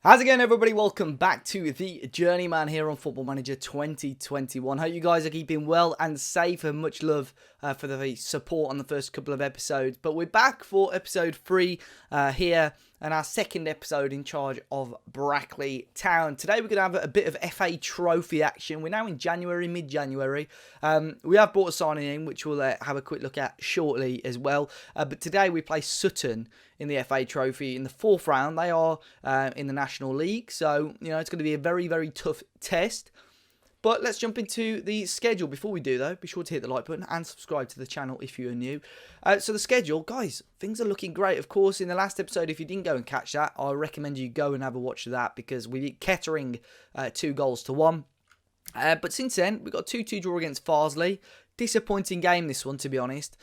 How's it going, everybody? Welcome back to the Journeyman here on Football Manager 2021. Hope you guys are keeping well and safe, and much love for the support on the first couple of episodes. But we're back for episode 3 here, and our second episode in charge of Brackley Town. Today we're going to have a bit of FA Trophy action. We're now in January, mid-January. We have brought a signing in, which we'll have a quick look at shortly as well. But today we play Sutton in the FA Trophy in the 4th round. They are in the National League, so it's going to be a very, very tough test. But let's jump into the schedule. Before we do, though, be sure to hit the like button and subscribe to the channel if you are new. So the schedule, guys, things are looking great. Of course, in the last episode, if you didn't go and catch that, I recommend you go and have a watch of that, because we beat Kettering 2-1. But since then, we've got a 2-2 draw against Farsley. Disappointing game, this one, to be honest,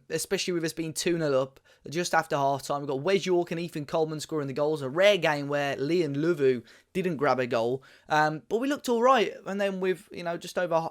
especially with us being 2-0 up just after half-time. We've got Wes York and Ethan Coleman scoring the goals. A rare game where Leon Luvu didn't grab a goal, but we looked all right. And then with just over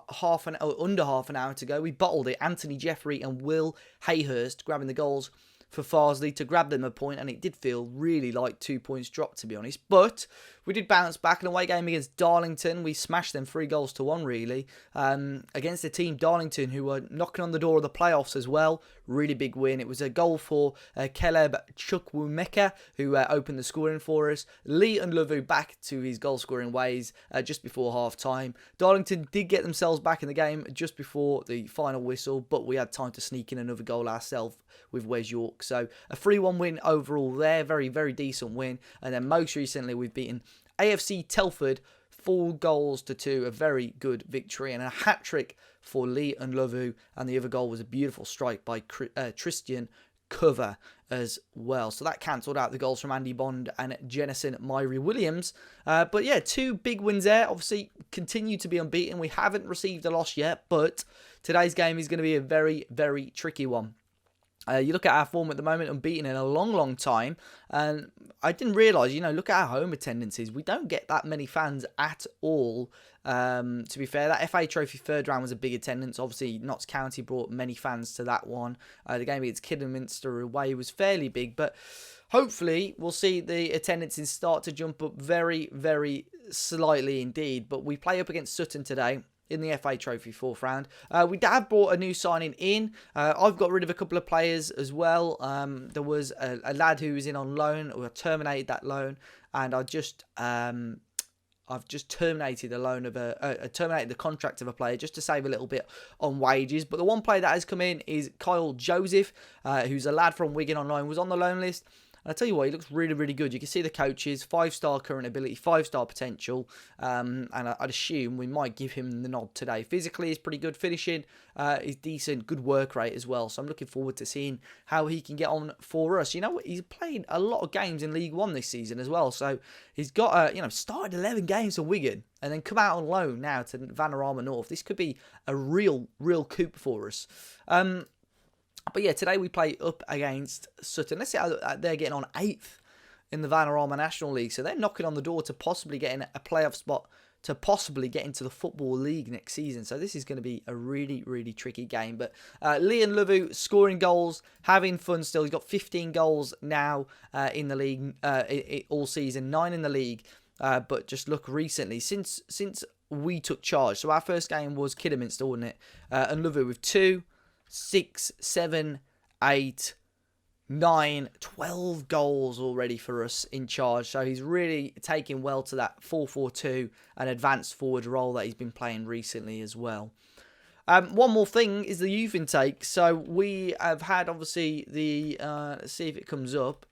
under half an hour to go, we bottled it. Anthony Jeffrey and Will Hayhurst grabbing the goals for Farsley to grab them a point, and it did feel really like 2 points dropped, to be honest. But we did bounce back. In a away game against Darlington, we smashed them 3-1, really, against the team Darlington, who were knocking on the door of the playoffs as well. Really big win. It was a goal for Caleb Chukwumeka, who opened the scoring for us. Lee and Luvu back to his goal-scoring ways just before half-time. Darlington did get themselves back in the game just before the final whistle, but we had time to sneak in another goal ourselves with Wes York. So a 3-1 win overall there. Very, very decent win. And then most recently, we've beaten AFC Telford 4-2. A very good victory, and a hat-trick for Lee and Luvu. And the other goal was a beautiful strike by Tristan Cover as well. So that cancelled out the goals from Andy Bond and Jennison Myrie Williams. But yeah, 2 big wins there. Obviously, continue to be unbeaten. We haven't received a loss yet, but today's game is going to be a very, very tricky one. You look at our form at the moment, unbeaten in a long, long time. And I didn't realise, look at our home attendances. We don't get that many fans at all. To be fair, that FA Trophy 3rd round was a big attendance. Obviously, Notts County brought many fans to that one. The game against Kidderminster away was fairly big. But hopefully, we'll see the attendances start to jump up very, very slightly indeed. But we play up against Sutton today in the FA Trophy 4th round. We have brought a new signing in. I've got rid of a couple of players as well. There was a lad who was in on loan, or terminated that loan, and I've just terminated the loan of terminated the contract of a player just to save a little bit on wages. But the one player that has come in is Kyle Joseph, who's a lad from Wigan on loan, was on the loan list. And I tell you what, he looks really, really good. You can see the coaches, 5-star current ability, 5-star potential. And I'd assume we might give him the nod today. Physically, he's pretty good. Finishing is decent. Good work rate as well. So I'm looking forward to seeing how he can get on for us. He's played a lot of games in League One this season as well. So he's got, started 11 games for Wigan and then come out on loan now to Vanarama North. This could be a real coup for us. But yeah, today we play up against Sutton. Let's see how they're getting on 8th in the Vanarama National League. So they're knocking on the door to possibly getting a playoff spot, to possibly get into the Football League next season. So this is going to be a really, really tricky game. But Leon Luvu scoring goals, having fun still. He's got 15 goals now in the league all season, 9 in the league. But just look recently, since we took charge. So our first game was Kidderminster, wasn't it? And Luvu with 2, 6, 7, 8, 9, 12 goals already for us in charge. So he's really taking well to that 4-4-2 and advanced forward role that he's been playing recently as well. One more thing is the youth intake. So we have had, obviously, the... let's see if it comes up.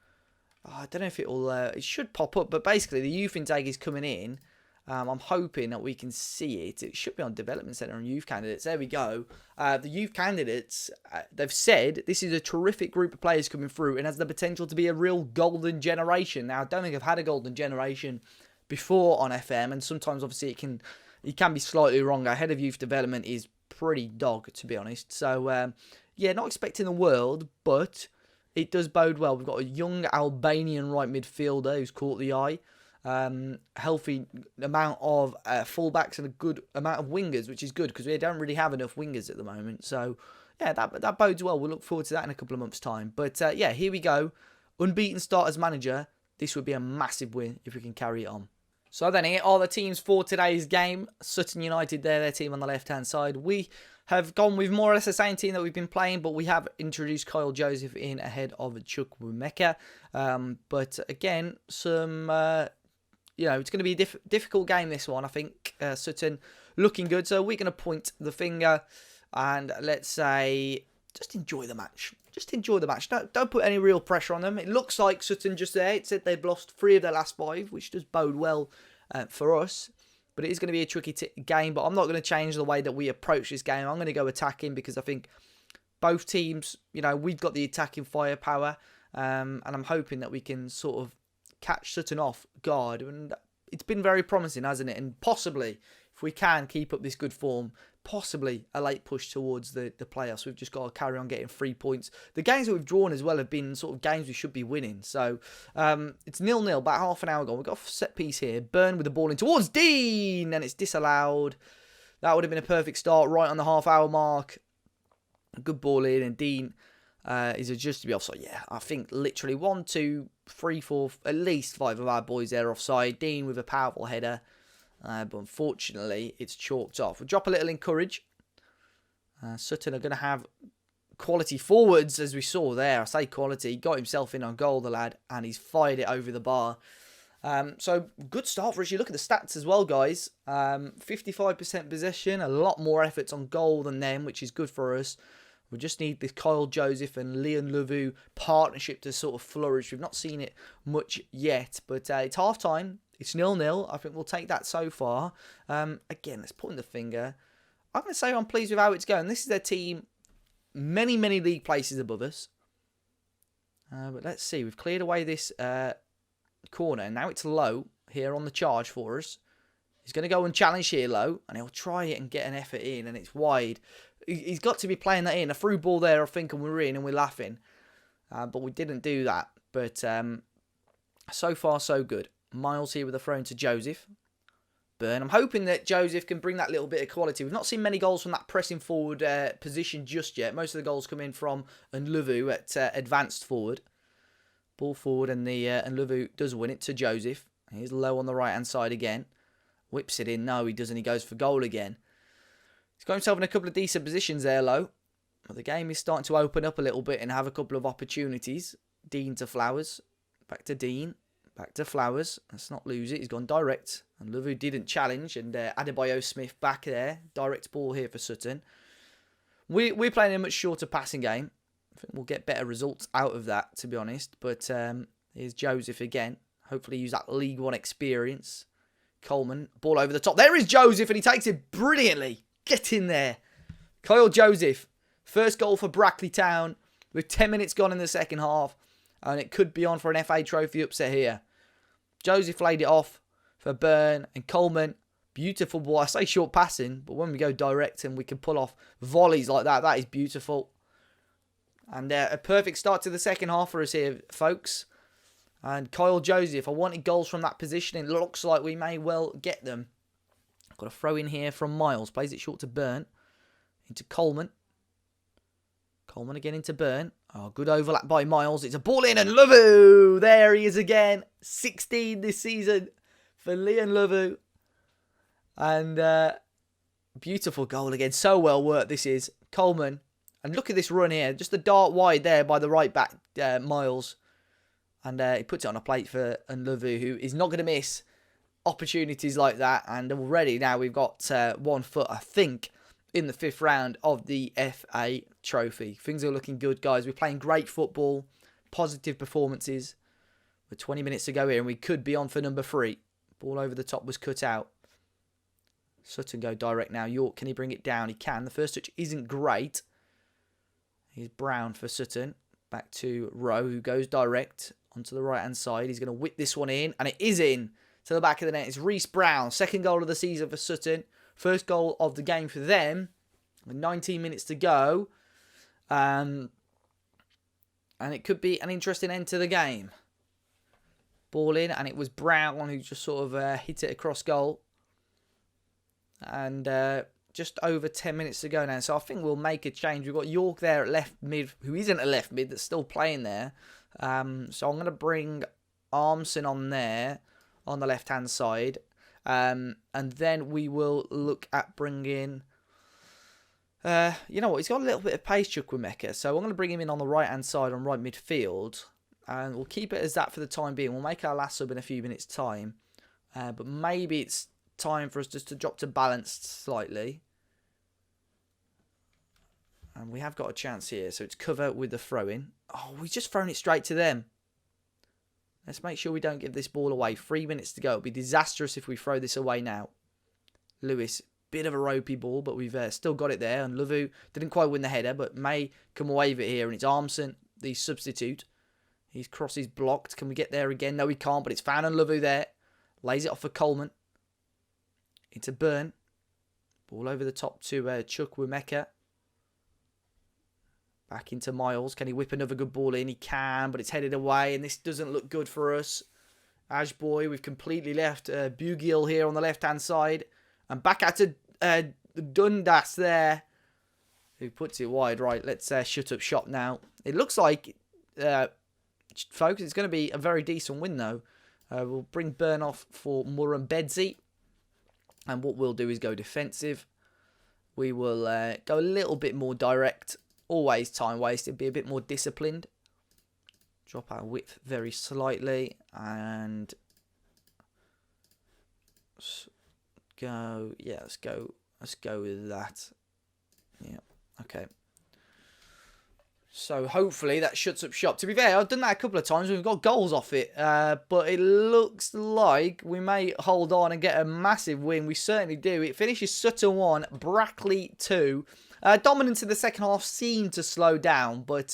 I don't know if it will... it should pop up, but basically the youth intake is coming in. I'm hoping that we can see it. It should be on Development Centre and Youth Candidates. There we go. The Youth Candidates, they've said this is a terrific group of players coming through and has the potential to be a real golden generation. Now, I don't think I've had a golden generation before on FM, and sometimes, obviously, it can be slightly wrong. Our head of youth development is pretty dog, to be honest. So, yeah, not expecting the world, but it does bode well. We've got a young Albanian right midfielder who's caught the eye. Healthy amount of fullbacks and a good amount of wingers, which is good because we don't really have enough wingers at the moment. So yeah, that bodes well. We'll look forward to that in a couple of months' time. But yeah, here we go. Unbeaten start as manager. this would be a massive win if we can carry it on. So then here are the teams for today's game. Sutton United there, their team on the left-hand side. We have gone with more or less the same team that we've been playing, but we have introduced Kyle Joseph in ahead of Chuck Wumeka. But again, it's going to be a difficult game, this one. I think Sutton looking good. So we're going to point the finger and let's say just enjoy the match. Just enjoy the match. Don't put any real pressure on them. It looks like Sutton just there. It said they've lost 3 of their last 5, which does bode well for us. But it is going to be a tricky game. But I'm not going to change the way that we approach this game. I'm going to go attacking because I think both teams, we've got the attacking firepower. And I'm hoping that we can sort of catch Sutton off guard. And it's been very promising, hasn't it? And possibly, if we can keep up this good form, possibly a late push towards the playoffs. We've just got to carry on getting 3 points. The games that we've drawn as well have been sort of games we should be winning. So it's 0-0, about half an hour ago. We've got a set piece here. Burn with the ball in towards Dean, and it's disallowed. That would have been a perfect start right on the half-hour mark. A good ball in, and Dean is adjusted to be offside. Yeah, I think literally 1, 2, 3, 4, at least 5 of our boys there offside. Dean with a powerful header. But unfortunately, it's chalked off. We'll drop a little in courage. Sutton are going to have quality forwards, as we saw there. I say quality. He got himself in on goal, the lad, and he's fired it over the bar. So, good start for us. You look at the stats as well, guys. 55% possession, a lot more efforts on goal than them, which is good for us. We just need this Kyle Joseph and Leon Lavu partnership to sort of flourish. We've not seen it much yet, but it's half-time. It's 0-0. I think we'll take that so far. Again, let's point the finger. I'm going to say I'm pleased with how it's going. This is their team many, many league places above us. But let's see. We've cleared away this corner. Now it's low here on the charge for us. He's going to go and challenge here low. And he'll try it and get an effort in. And it's wide. He's got to be playing that in. A through ball there, I think, and we're in and we're laughing. But we didn't do that. But so far, so good. Miles here with a throw into Joseph. Burn. I'm hoping that Joseph can bring that little bit of quality. We've not seen many goals from that pressing forward position just yet. Most of the goals come in from Nluvu at advanced forward. Ball forward and Nluvu does win it to Joseph. He's low on the right hand side again. Whips it in. No, he doesn't. He goes for goal again. He's got himself in a couple of decent positions there, low. But the game is starting to open up a little bit and have a couple of opportunities. Dean to Flowers. Back to Dean. Back to Flowers. Let's not lose it. He's gone direct. And Lavu didn't challenge. And Adebayo Smith back there. Direct ball here for Sutton. We're playing a much shorter passing game. I think we'll get better results out of that, to be honest. But here's Joseph again. Hopefully use that League One experience. Coleman. Ball over the top. There is Joseph. And he takes it brilliantly. Get in there. Kyle Joseph. First goal for Brackley Town. With 10 minutes gone in the second half. And it could be on for an FA Trophy upset here. Joseph laid it off for Burn and Coleman. Beautiful ball. I say short passing, but when we go direct and we can pull off volleys like that, that is beautiful. And a perfect start to the second half for us here, folks. And Kyle Joseph, I wanted goals from that position. It looks like we may well get them. Got a throw in here from Miles. Plays it short to Burn. Into Coleman. Coleman again into Burn. Oh, good overlap by Miles. It's a ball in and Lavu. There he is again. 16 this season for Leon Lavu. And beautiful goal again. So well worked this is. Coleman. And look at this run here. Just the dart wide there by the right back, Miles. And he puts it on a plate for Lavu, who is not going to miss opportunities like that. And already now we've got 1 foot, I think, in the 5th round of the FA Trophy. Things are looking good, guys. We're playing great football. Positive performances. With 20 minutes to go here, and we could be on for number 3. Ball over the top was cut out. Sutton go direct now. York, can he bring it down? He can. The first touch isn't great. Here's Brown for Sutton. Back to Rowe, who goes direct onto the right-hand side. He's going to whip this one in, and it is in to the back of the net. It's Reece Brown. 2nd goal of the season for Sutton. First goal of the game for them. With 19 minutes to go. And it could be an interesting end to the game. Ball in, and it was Brown who just sort of hit it across goal. And just over 10 minutes to go now. So I think we'll make a change. We've got York there at left mid, who isn't a left mid, that's still playing there. So I'm going to bring Armson on there on the left-hand side. And then we will look at bringing... you know what? He's got a little bit of pace, Chukwuemeka. So I'm going to bring him in on the right-hand side on right midfield. And we'll keep it as that for the time being. We'll make our last sub in a few minutes' time. But maybe it's time for us just to drop to balanced slightly. And we have got a chance here. So it's cover with the throw-in. Oh, we've just thrown it straight to them. Let's make sure we don't give this ball away. 3 minutes to go. It'll be disastrous if we throw this away now. Lewis, bit of a ropey ball, but we've still got it there. And Lavu didn't quite win the header, but may come away with it here. And it's Armson, the substitute. His cross is blocked. Can we get there again? No, we can't, but it's Fan and Lavu there. Lays it off for Coleman. Into Burn. Ball over the top to Chukwuemeka. Back into Miles. Can he whip another good ball in? He can, but it's headed away, and this doesn't look good for us. Ashboy, we've completely left Bugiel here on the left-hand side. And back out to Dundas there, who puts it wide. Right, let's shut up shop now. It looks like, folks, it's going to be a very decent win, though. We'll bring Burn off for Murambedzi. And what we'll do is go defensive. We will go a little bit more direct. Always time wasted. Be a bit more disciplined. Drop our width very slightly. And go. Yeah, let's go. Let's go with that. Yeah. Okay. So hopefully that shuts up shop. To be fair, I've done that a couple of times. We've got goals off it. But it looks like we may hold on and get a massive win. We certainly do. It finishes Sutton 1, Brackley 2. Dominance in the second half seemed to slow down. But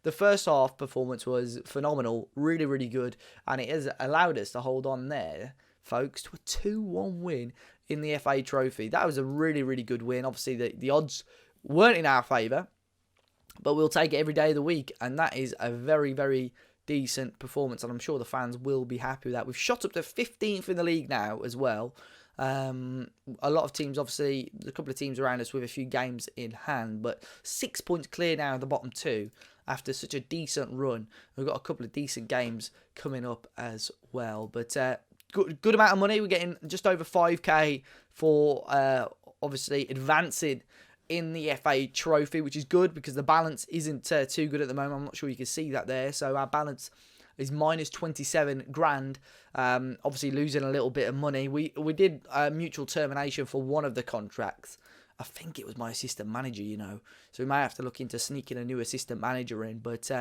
the first half performance was phenomenal. Really, really good. And it has allowed us to hold on there, folks, to a 2-1 win in the FA Trophy. That was a really, really good win. Obviously, the odds weren't in our favour. But we'll take it every day of the week. And that is a very, very decent performance. And I'm sure the fans will be happy with that. We've shot up to 15th in the league now as well. A lot of teams, obviously, a couple of teams around us with a few games in hand. But 6 points clear now of the bottom two after such a decent run. We've got a couple of decent games coming up as well. But good amount of money. We're getting just over 5k for obviously advancing in the FA Trophy, which is good because the balance isn't too good at the moment. I'm not sure you can see that there. So our balance is minus 27 grand. Obviously losing a little bit of money. We did mutual termination for one of the contracts. I think it was my assistant manager, you know. So we may have to look into sneaking a new assistant manager in. But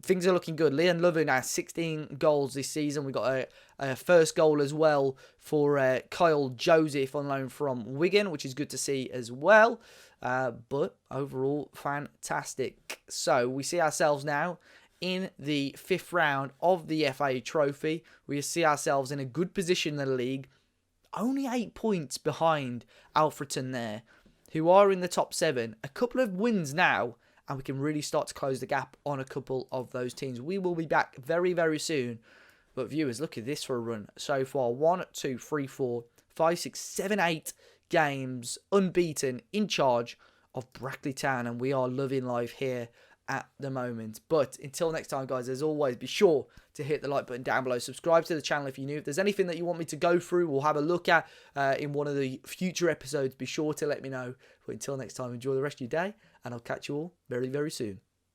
things are looking good. Leon Lovu now 16 goals this season. We got a first goal as well for Kyle Joseph on loan from Wigan, which is good to see as well. But overall, fantastic. So we see ourselves now in the 5th round of the FA Trophy. We see ourselves in a good position in the league. Only 8 points behind Alfreton there, who are in the top 7. A couple of wins now, and we can really start to close the gap on a couple of those teams. We will be back very, very soon. But viewers, look at this for a run so far. 1, 2, 3, 4, 5, 6, 7, 8 games unbeaten in charge of Brackley Town. And we are loving life here at the moment. But until next time, guys, as always, be sure to hit the like button down below. Subscribe to the channel if you're new. If there's anything that you want me to go through or have a look at in one of the future episodes, be sure to let me know. But until next time, enjoy the rest of your day. And I'll catch you all very, very soon.